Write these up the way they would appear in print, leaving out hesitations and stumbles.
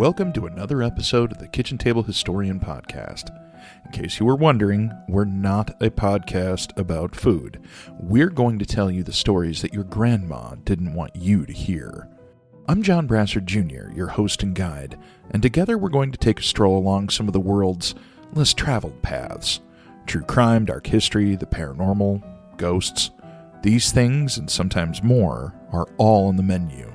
Welcome to another episode of the Kitchen Table Historian Podcast. In case you were wondering, we're not a podcast about food. We're going to tell you the stories that your grandma didn't want you to hear. I'm John Brassard Jr., your host and guide, and together we're going to take a stroll along some of the world's less traveled paths. True crime, dark history, the paranormal, ghosts. These things, and sometimes more, are all on the menu.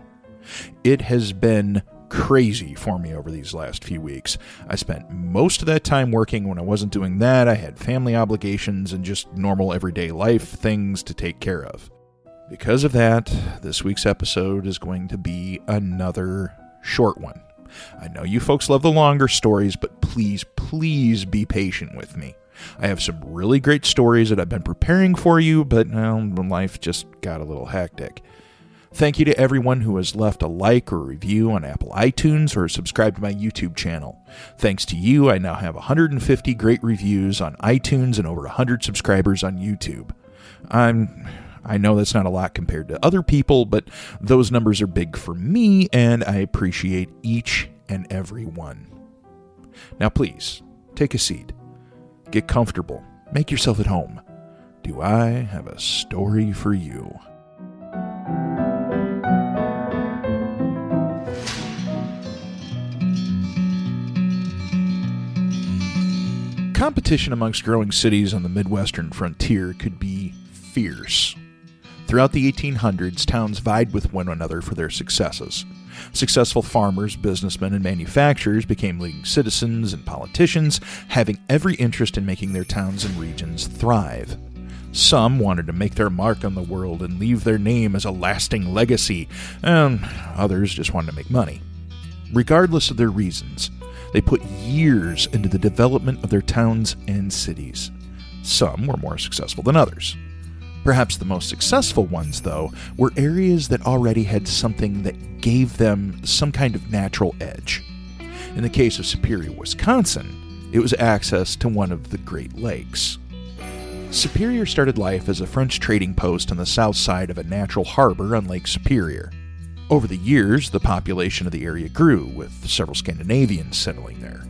It has been crazy for me over these last few weeks. I spent most of that time working. When I wasn't doing that, I had family obligations and just normal everyday life things to take care of. Because of that, this week's episode is going to be another short one. I know you folks love the longer stories, but please be patient with me. I have some really great stories that I've been preparing for you, but life just got a little hectic. Thank you to everyone who has left a like or review on Apple iTunes or subscribed to my YouTube channel. Thanks to you, I now have 150 great reviews on iTunes and over 100 subscribers on YouTube. I know that's not a lot compared to other people, but those numbers are big for me, and I appreciate each and every one. Now please, take a seat. Get comfortable. Make yourself at home. Do I have a story for you? Competition amongst growing cities on the Midwestern frontier could be fierce. Throughout the 1800s, towns vied with one another for their successes. Successful farmers, businessmen, and manufacturers became leading citizens and politicians, having every interest in making their towns and regions thrive. Some wanted to make their mark on the world and leave their name as a lasting legacy, and others just wanted to make money. Regardless of their reasons, they put years into the development of their towns and cities. Some were more successful than others. Perhaps the most successful ones, though, were areas that already had something that gave them some kind of natural edge. In the case of Superior, Wisconsin, it was access to one of the Great Lakes. Superior started life as a French trading post on the south side of a natural harbor on Lake Superior. Over the years, the population of the area grew, with several Scandinavians settling there.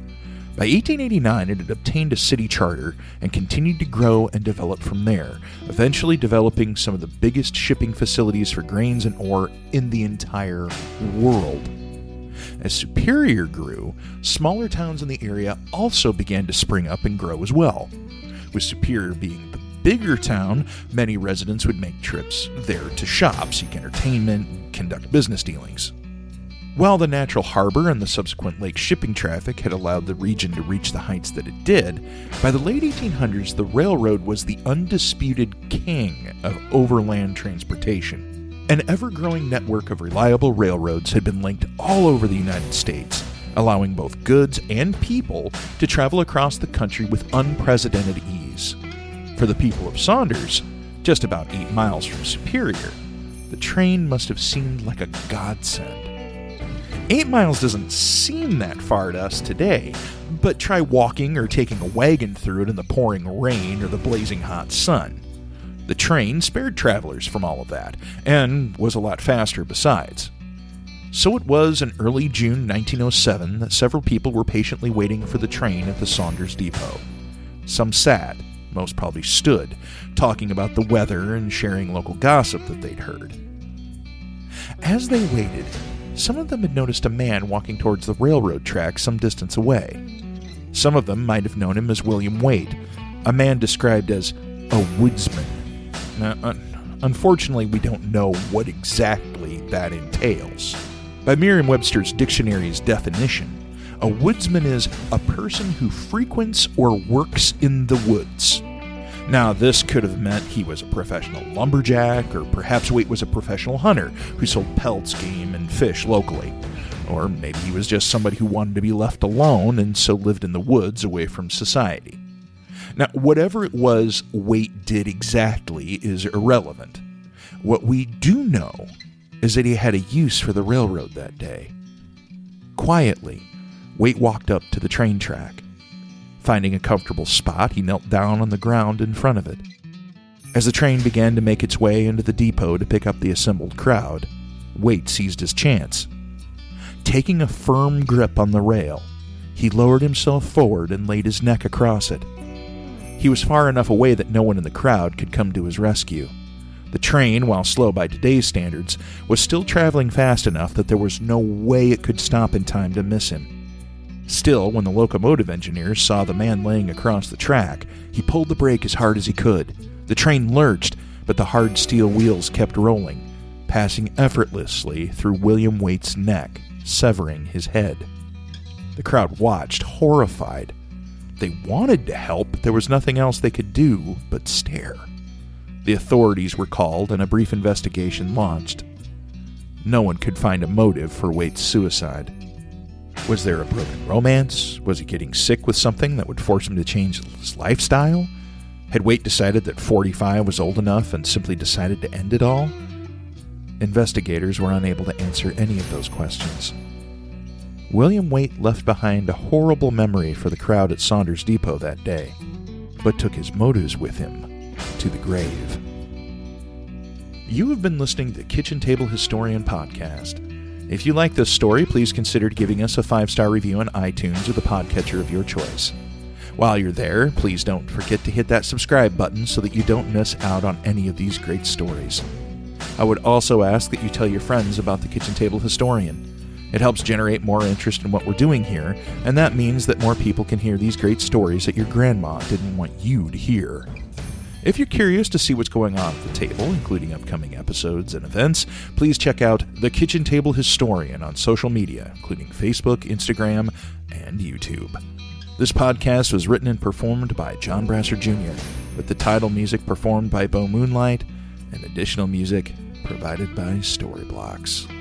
By 1889, it had obtained a city charter and continued to grow and develop from there, eventually developing some of the biggest shipping facilities for grains and ore in the entire world. As Superior grew, smaller towns in the area also began to spring up and grow as well. With Superior being the bigger town, many residents would make trips there to shop, seek entertainment, and conduct business dealings. While the natural harbor and the subsequent lake shipping traffic had allowed the region to reach the heights that it did, by the late 1800s the railroad was the undisputed king of overland transportation. An ever-growing network of reliable railroads had been linked all over the United States, allowing both goods and people to travel across the country with unprecedented ease. For the people of Saunders, just about 8 miles from Superior, the train must have seemed like a godsend. 8 miles doesn't seem that far to us today, but try walking or taking a wagon through it in the pouring rain or the blazing hot sun. The train spared travelers from all of that, and was a lot faster besides. So it was in early June 1907 that several people were patiently waiting for the train at the Saunders depot. Some sat, most probably stood, talking about the weather and sharing local gossip that they'd heard. As they waited, some of them had noticed a man walking towards the railroad track some distance away. Some of them might have known him as William Waite, a man described as a woodsman. Now, unfortunately, we don't know what exactly that entails. By Merriam-Webster's dictionary's definition, a woodsman is a person who frequents or works in the woods. Now, this could have meant he was a professional lumberjack, or perhaps Waite was a professional hunter who sold pelts, game, and fish locally. Or maybe he was just somebody who wanted to be left alone and so lived in the woods away from society. Now, whatever it was Waite did exactly is irrelevant. What we do know is that he had a use for the railroad that day. Quietly, Waite walked up to the train track. Finding a comfortable spot, he knelt down on the ground in front of it. As the train began to make its way into the depot to pick up the assembled crowd, Waite seized his chance. Taking a firm grip on the rail, he lowered himself forward and laid his neck across it. He was far enough away that no one in the crowd could come to his rescue. The train, while slow by today's standards, was still traveling fast enough that there was no way it could stop in time to miss him. Still, when the locomotive engineers saw the man laying across the track, he pulled the brake as hard as he could. The train lurched, but the hard steel wheels kept rolling, passing effortlessly through William Waite's neck, severing his head. The crowd watched, horrified. They wanted to help, but there was nothing else they could do but stare. The authorities were called and a brief investigation launched. No one could find a motive for Waite's suicide. Was there a broken romance? Was he getting sick with something that would force him to change his lifestyle? Had Waite decided that 45 was old enough and simply decided to end it all? Investigators were unable to answer any of those questions. William Waite left behind a horrible memory for the crowd at Saunders Depot that day, but took his motives with him to the grave. You have been listening to the Kitchen Table Historian Podcast. If you like this story, please consider giving us a 5-star review on iTunes or the podcatcher of your choice. While you're there, please don't forget to hit that subscribe button so that you don't miss out on any of these great stories. I would also ask that you tell your friends about the Kitchen Table Historian. It helps generate more interest in what we're doing here, and that means that more people can hear these great stories that your grandma didn't want you to hear. If you're curious to see what's going on at the table, including upcoming episodes and events, please check out The Kitchen Table Historian on social media, including Facebook, Instagram, and YouTube. This podcast was written and performed by John Brasser Jr., with the title music performed by Bo Moonlight, and additional music provided by Storyblocks.